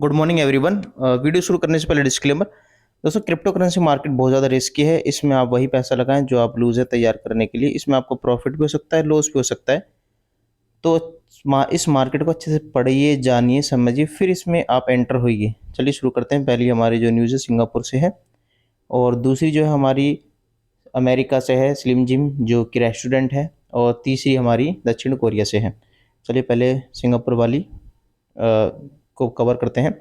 Good morning everyone. Video शुरू करने से पहले डिस्क्लेमर। दोस्तों, क्रिप्टो करेंसी मार्केट बहुत ज़्यादा रिस्की है। इसमें आप वही पैसा लगाएं जो आप लूज़र तैयार करने के लिए। इसमें आपको प्रॉफिट भी हो सकता है, लॉस भी हो सकता है। तो इस मार्केट को अच्छे से पढ़िए, जानिए, समझिए, फिर इसमें आप एंटर होइए। चलिए शुरू करते हैं। पहली हमारी जो न्यूज़ है सिंगापुर से है, और दूसरी जो है हमारी अमेरिका से है, स्लिम जिम जो कि रेस्टोरेंट है, और तीसरी हमारी दक्षिण कोरिया से है। चलिए पहले सिंगापुर वाली को कवर करते हैं।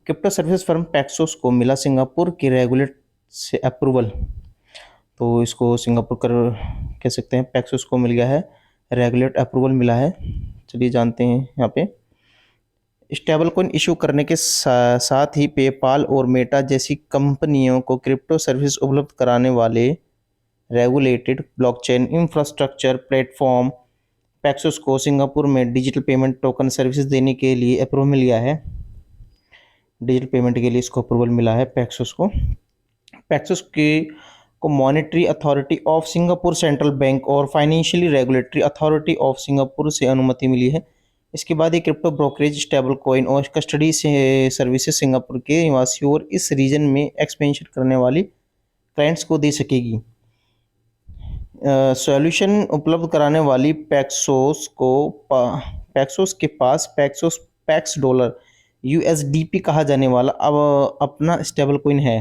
क्रिप्टो सर्विस फर्म पैक्सोस को मिला सिंगापुर के रेगुलेट से अप्रूवल। तो इसको सिंगापुर कर कह सकते हैं। पैक्सोस को मिल गया है, रेगुलेट अप्रूवल मिला है। चलिए जानते हैं यहाँ पे। स्टेबल कॉइन इशू करने के साथ ही पेपाल और मेटा जैसी कंपनियों को क्रिप्टो सर्विस उपलब्ध कराने वाले regulated blockchain infrastructure platform Paxos को सिंगापुर में डिजिटल पेमेंट टोकन सर्विसेज देने के लिए अप्रूवल मिल गया है। डिजिटल पेमेंट के लिए इसको अप्रूवल मिला है पैक्सोस को। पैक्सोस के को monetary authority of Singapore, central bank और financially regulatory authority of Singapore से अनुमति मिली है। इसके बाद ये क्रिप्टो ब्रोकरेज, स्टेबल कॉइन और कस्टडी से सर्विसेज सिंगापुर के निवासियों और इस रीजन में एक्सपेंशन करने वाली क्लाइंट्स को दे सकेगी। सॉल्यूशन उपलब्ध कराने वाली पैक्सोस के पास पैक्सोस पैक्स डॉलर यूएसडीपी कहा जाने वाला अब अपना स्टेबल कॉइन है।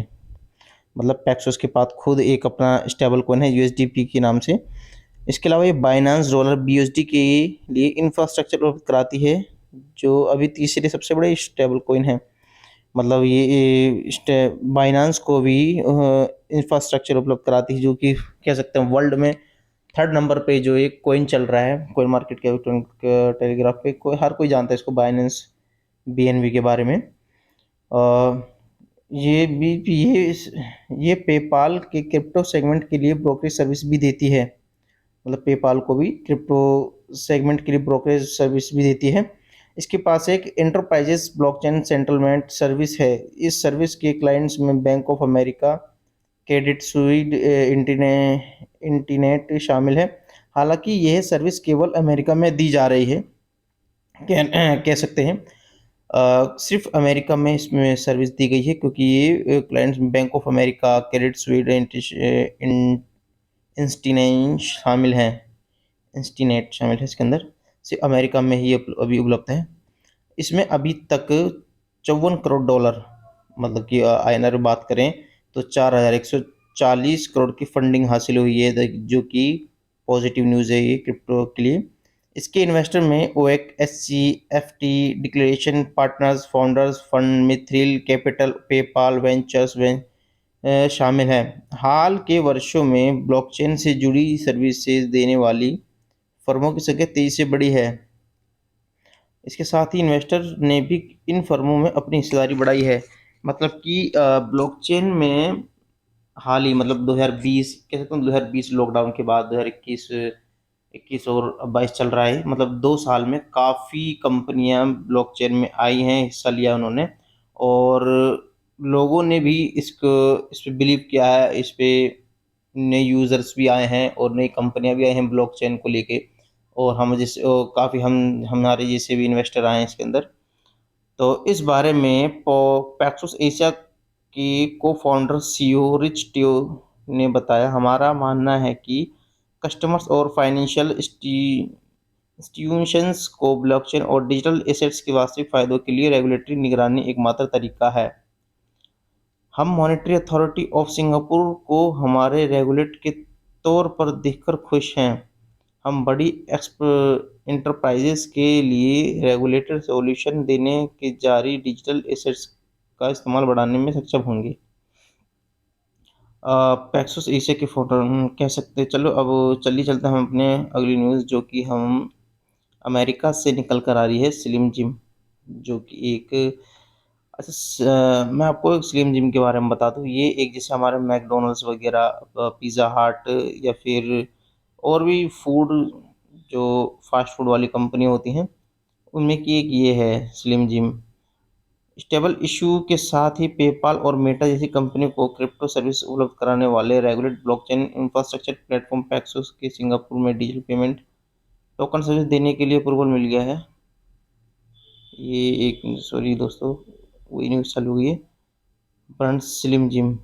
मतलब पैक्सोस के पास खुद एक अपना स्टेबल कॉइन है यूएसडीपी के नाम से। इसके अलावा ये बाइनांस डॉलर बीयूएसडी के लिए इंफ्रास्ट्रक्चर उपलब्ध कराती है, जो अभी तीसरे सबसे बड़े स्टेबल कॉइन है। मतलब ये बाइनांस को भी इंफ्रास्ट्रक्चर उपलब्ध कराती है, जो कि कह सकते हैं वर्ल्ड में थर्ड नंबर पे जो एक कॉइन चल रहा है कॉइन मार्केट के टेलीग्राफ पे। हर कोई जानता है इसको, बाइनेंस बीएनबी के बारे में। ये भी ये पेपाल के क्रिप्टो सेगमेंट के लिए ब्रोकरेज सर्विस भी देती है। मतलब पेपाल को भी क्रिप्टो सेगमेंट के लिए ब्रोकरेज सर्विस भी देती है। इसके पास एक एंटरप्राइजेस ब्लॉकचेन सेटलमेंट सर्विस है। इस सर्विस के क्लाइंट्स में Bank of America, Credit Suisse, Instinet शामिल है। हालांकि यह सर्विस केवल अमेरिका में दी जा रही है, कह सकते हैं सिर्फ अमेरिका में इसमें सर्विस दी गई है, क्योंकि ये clients Bank of America, Credit Suisse, Instinet शामिल हैं। इंस्टीनेट शामिल है इसके अंदर। सिर्फ अमेरिका में ही अभी उपलब्ध है। इसमें अभी तक 54 करोड़ डॉलर, मतलब कि आईएनआर बात करें तो 4140 करोड़ की फंडिंग हासिल हुई है, जो कि पॉजिटिव न्यूज़ है ये क्रिप्टो के लिए। इसके इन्वेस्टर में Oak, HCFT, declaration partners, founders fund, Mithril capital, PayPal ventures शामिल हैं। हाल के वर्षों में ब्लॉकचेन से जुड़ी सर्विसेज देने वाली फर्मों की संख्या तेजी से बढ़ी है। इसके साथ ही इन्वेस्टर ने भी इन फर्मों में अपनी हिस्सेदारी बढ़ाई है। मतलब कि ब्लॉकचेन में हाल ही, मतलब 2020 कह सकते हैं, 2020 लॉकडाउन के बाद 2021 21 और 22 चल रहा है। मतलब 2 साल में काफ़ी कंपनियां ब्लॉकचेन में आई हैं, हिस्सा लिया उन्होंने, और लोगों ने भी इस पे बिलीव किया है। इस पे नए यूज़र्स भी आए हैं और नई कंपनियां भी आई हैं ब्लॉकचेन को लेके, और हम जैसे काफ़ी हमारे जैसे भी इन्वेस्टर आए हैं इसके अंदर। तो इस बारे में पैक्सोस एशिया के को फाउंडर सीईओ रिच टियो ने बताया, हमारा मानना है कि कस्टमर्स और फाइनेंशियल इंस्टीट्यूशंस को ब्लॉकचेन और डिजिटल एसेट्स के वास्तविक फायदों के लिए रेगुलेटरी निगरानी एकमात्र तरीका है। हम मॉनेटरी अथॉरिटी ऑफ सिंगापुर को हमारे रेगुलेट के तौर पर देखकर खुश हैं। हम बड़ी एंटरप्राइजेस के लिए रेगुलेटेड सॉल्यूशन देने के जारी डिजिटल एसेट्स का इस्तेमाल बढ़ाने में सक्षम होंगे। पैक्सोस एशिया के फोटो कह सकते हैं। चलो अब चलिए चलते हैं हम अपने अगली न्यूज़, जो कि हम अमेरिका से निकल कर आ रही है। स्लिम जिम, जो कि एक अच्छा मैं आपको एक स्लिम जिम के बारे में बता दूं। ये एक जैसे हमारे मैकडोनल्ड्स वगैरह, पिज़्ज़ा हट, या फिर और भी फूड, जो फास्ट फूड वाली कंपनी होती हैं, उनमें की एक ये है स्लिम जिम। स्टेबल इशू के साथ ही पेपाल और मेटा जैसी कंपनी को क्रिप्टो सर्विस उपलब्ध कराने वाले regulate blockchain infrastructure platform Paxos के सिंगापुर में डिजिटल पेमेंट टोकन सर्विस देने के लिए अप्रूवल मिल गया है। ये एक, सॉरी दोस्तों, वही न्यूज़ चालू हुई है। Brand Slim Jim,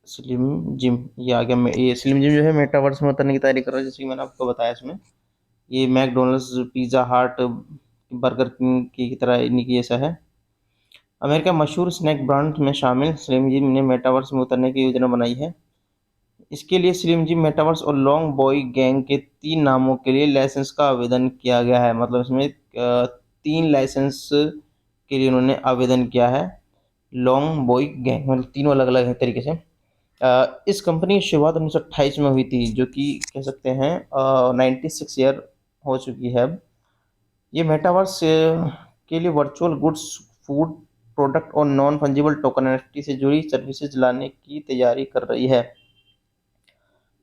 Slim Jim ये आ गया। ये स्लिम जिम जो है मेटावर्स में उतरने की तैयारी कर रहा है, जैसे कि मैंने आपको बताया इसमें। ये मैकडोनल्ड्स, पिज़्ज़ा हट, बर्गर किंग की तरह इन्हीं की जैसा है। अमेरिका मशहूर स्नैक ब्रांड में शामिल स्लिम जिम ने मेटावर्स में उतरने की योजना बनाई है। इसके लिए स्लिम जिम, मेटावर्स और लॉन्ग बॉय गैंग के 3 नामों के लिए लाइसेंस का आवेदन किया गया है। मतलब इसमें 3 लाइसेंस के लिए उन्होंने आवेदन किया है। लॉन्ग बॉय गैंग मतलब तीनों अलग-अलग है तरीके से। इस कंपनी की शुरुआत 1928 में हुई थी, जो कि कह सकते हैं 96 ईयर हो चुकी है अब। ये मेटावर्स के लिए वर्चुअल गुड्स, फूड प्रोडक्ट और नॉन फंजिबल टोकन एनएफटी से जुड़ी सर्विसेज लाने की तैयारी कर रही है।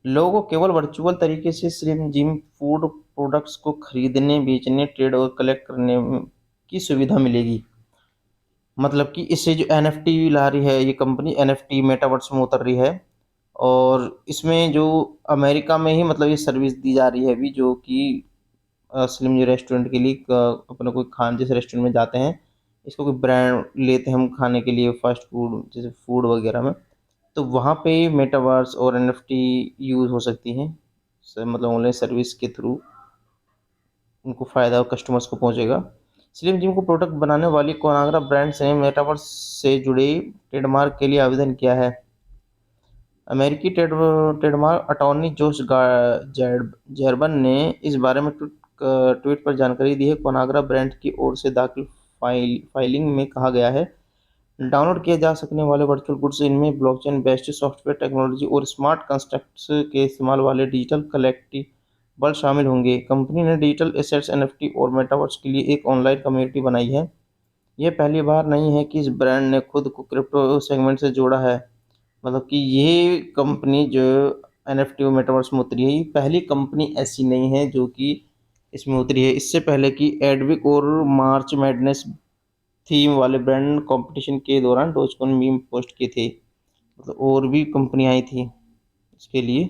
लोगों को केवल वर्चुअल तरीके से स्लिम जिम फूड प्रोडक्ट्स को खरीदने, बेचने, ट्रेड और कलेक्ट करने की सुविधा मिलेगी। मतलब कि इससे जो एनएफटी ला रही है ये कंपनी, एनएफटी मेटावर्स में उतर रही है। और इसमें जो अमेरिका में ही मतलब ये सर्विस दी जा रही है अभी, जो कि स्लिम जो रेस्टोरेंट के लिए अपना कोई खान जैसे रेस्टोरेंट में जाते हैं, इसको कोई ब्रांड लेते हैं हम खाने के लिए, फास्ट फूड जैसे फूड वगैरह में, तो वहाँ पे मेटावर्स और एनएफटी यूज़ हो सकती हैं। मतलब ऑनलाइन सर्विस के थ्रू उनको फ़ायदा और कस्टमर्स को पहुँचेगा। स्लिम जिम को प्रोडक्ट बनाने वाली कोनाग्रा ब्रांड्स ने मेटावर्स से जुड़े ट्रेडमार्क के लिए आवेदन किया है। अमेरिकी ट्रेडमार्क अटॉर्नी जोश जैर्बन ने इस बारे में ट्वीट पर जानकारी दी है। कोनाग्रा ब्रांड की ओर से दाखिल फाइलिंग में कहा गया है, डाउनलोड किए जा सकने वाले वर्चुअल गुड्स इनमें ब्लॉकचेन बेस्ड सॉफ्टवेयर टेक्नोलॉजी और स्मार्ट कॉन्ट्रैक्ट्स के इस्तेमाल वाले डिजिटल कलेक्टिबल शामिल होंगे। कंपनी ने डिजिटल एसेट्स, एनएफटी और मेटावर्स के लिए एक ऑनलाइन कम्युनिटी बनाई है। यह पहली बार नहीं है कि इस ब्रांड ने खुद को क्रिप्टो सेगमेंट से जोड़ा है। मतलब कि ये कंपनी जो एनएफटी और मेटावर्स में उतरी है, ये पहली कंपनी ऐसी नहीं है जो कि इसमें उतरी है। इससे पहले कि एडविक और मार्च मैडनेस थीम वाले ब्रांड कंपटीशन के दौरान डॉजकॉइन मीम पोस्ट किए थे। मतलब और भी कंपनी आई थी इसके लिए।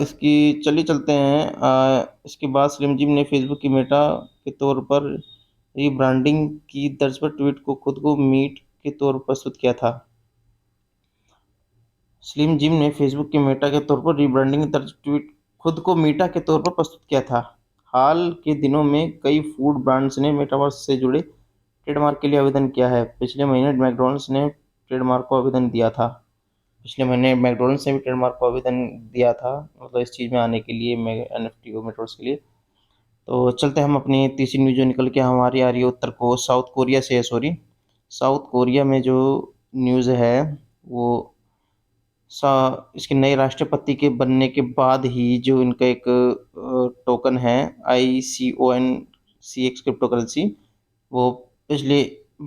इसकी चलिए चलते हैं। इसके बाद स्लिम जिम ने फेसबुक की मेटा के तौर पर रीब्रांडिंग की तर्ज पर ट्वीट को खुद को मीट के तौर पर प्रस्तुत किया था। स्लिम जिम ने फेसबुक के मेटा के तौर पर रीब्रांडिंग की तर्ज ट्वीट खुद को मीटा के तौर पर प्रस्तुत किया था। हाल के दिनों में कई फूड ब्रांड्स ने मेटावर्स से जुड़े ट्रेडमार्क के लिए आवेदन किया है। पिछले महीने मैकडॉनल्ड्स ने ट्रेडमार्क को आवेदन दिया था। पिछले महीने मैकडॉनल्ड्स ने भी ट्रेडमार्क को आवेदन दिया था, मतलब इस चीज़ में आने के लिए, एनएफटी और मेटावर्स के लिए। तो चलते हैं हम अपनी तीसरी न्यूज़ जो निकल के हमारी आ रही है उत्तर को साउथ कोरिया से है, सॉरी। साउथ कोरिया में जो न्यूज़ है वो इसके नए राष्ट्रपति के बनने के बाद ही जो इनका एक टोकन है ICON-CX क्रिप्टो करेंसी, वो पिछले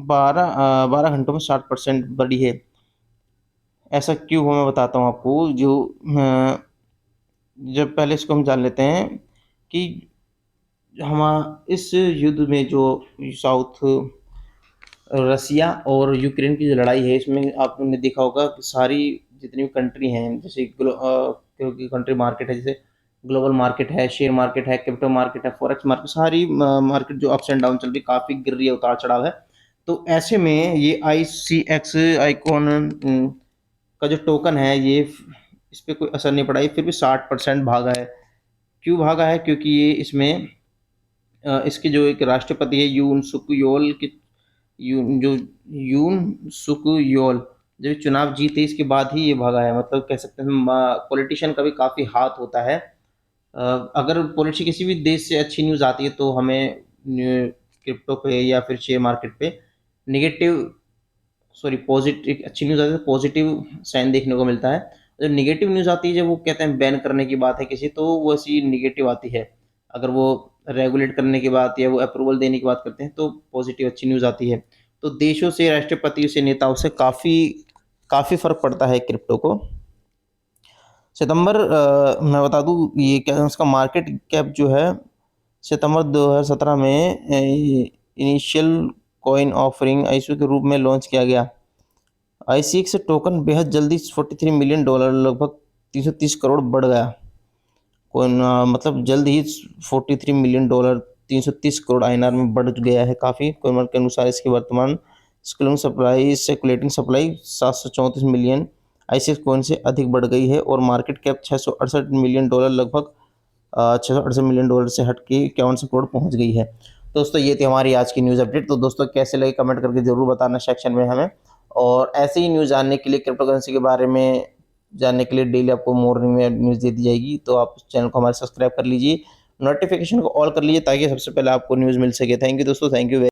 12 घंटों में 60% बढ़ी है। ऐसा क्यों हुआ मैं बताता हूँ आपको। जब पहले इसको हम जान लेते हैं कि हम इस युद्ध में जो साउथ रसिया और यूक्रेन की जो लड़ाई है, इसमें आपने देखा होगा कि सारी जितनी भी कंट्री हैं, जैसे क्योंकि कंट्री मार्केट है, जैसे ग्लोबल मार्केट है, शेयर मार्केट है, क्रिप्टो मार्केट है, फॉरेक्स मार्केट, सारी मार्केट जो अप्स एंड डाउन चल रही, काफ़ी गिर रही है, उतार चढ़ाव है। तो ऐसे में ये ICX आइकॉन का जो टोकन है, ये इस पर कोई असर नहीं पड़ा, ये फिर भी 60% भागा है। क्यों भागा है? क्योंकि ये इसमें इसके जो एक राष्ट्रपति है यून सुक योल के जो यून सुक योल जब चुनाव जीते इसके बाद ही ये भागा है। मतलब कह सकते हैं पॉलिटिशियन का भी काफ़ी हाथ होता है। अगर पॉलिटिक्स किसी भी देश से अच्छी न्यूज़ आती है तो हमें क्रिप्टो पे या फिर शेयर मार्केट पे नेगेटिव, सॉरी पॉजिटिव, अच्छी न्यूज़ आती है तो पॉजिटिव साइन देखने को मिलता है। जब नेगेटिव न्यूज़ आती है, जब वो कहते हैं बैन करने की बात है किसी, तो वो ऐसी नेगेटिव आती है। अगर वो रेगुलेट करने की बात या वो अप्रूवल देने की बात करते हैं तो पॉजिटिव अच्छी न्यूज़ आती है। तो देशों से, राष्ट्रपतियों से, नेताओं से काफ़ी काफ़ी फ़र्क पड़ता है क्रिप्टो को। सितंबर मैं बता दूं ये क्या उसका मार्केट कैप जो है, सितंबर 2017 में इनिशियल कॉइन ऑफरिंग ICO के रूप में लॉन्च किया गया। ICX टोकन बेहद जल्दी $43 मिलियन, लगभग 330 करोड़ बढ़ गया। कॉइन मतलब जल्द ही $43 मिलियन, 330 करोड़ INR में बढ़ गया है काफ़ी। कोइनमार्केट के अनुसार इसकी वर्तमान circulating supply 734 million ICX coin से अधिक बढ़ गई है और मार्केट कैप $668 मिलियन लगभग $668 मिलियन से हट के 51 करोड़ पहुंच गई है। दोस्तों ये थी हमारी आज की न्यूज़ अपडेट। तो दोस्तों कैसे लगे कमेंट करके ज़रूर बताना सेक्शन में हमें, और ऐसे ही न्यूज़ जानने के लिए, क्रिप्टो करेंसी के बारे में जानने के लिए डेली आपको मॉर्निंग में न्यूज़ दे दी जाएगी। तो आप चैनल को हमारे सब्सक्राइब कर लीजिए, नोटिफिकेशन को ऑल कर लीजिए ताकि सबसे पहले आपको न्यूज़ मिल सके। थैंक यू दोस्तों, थैंक यू।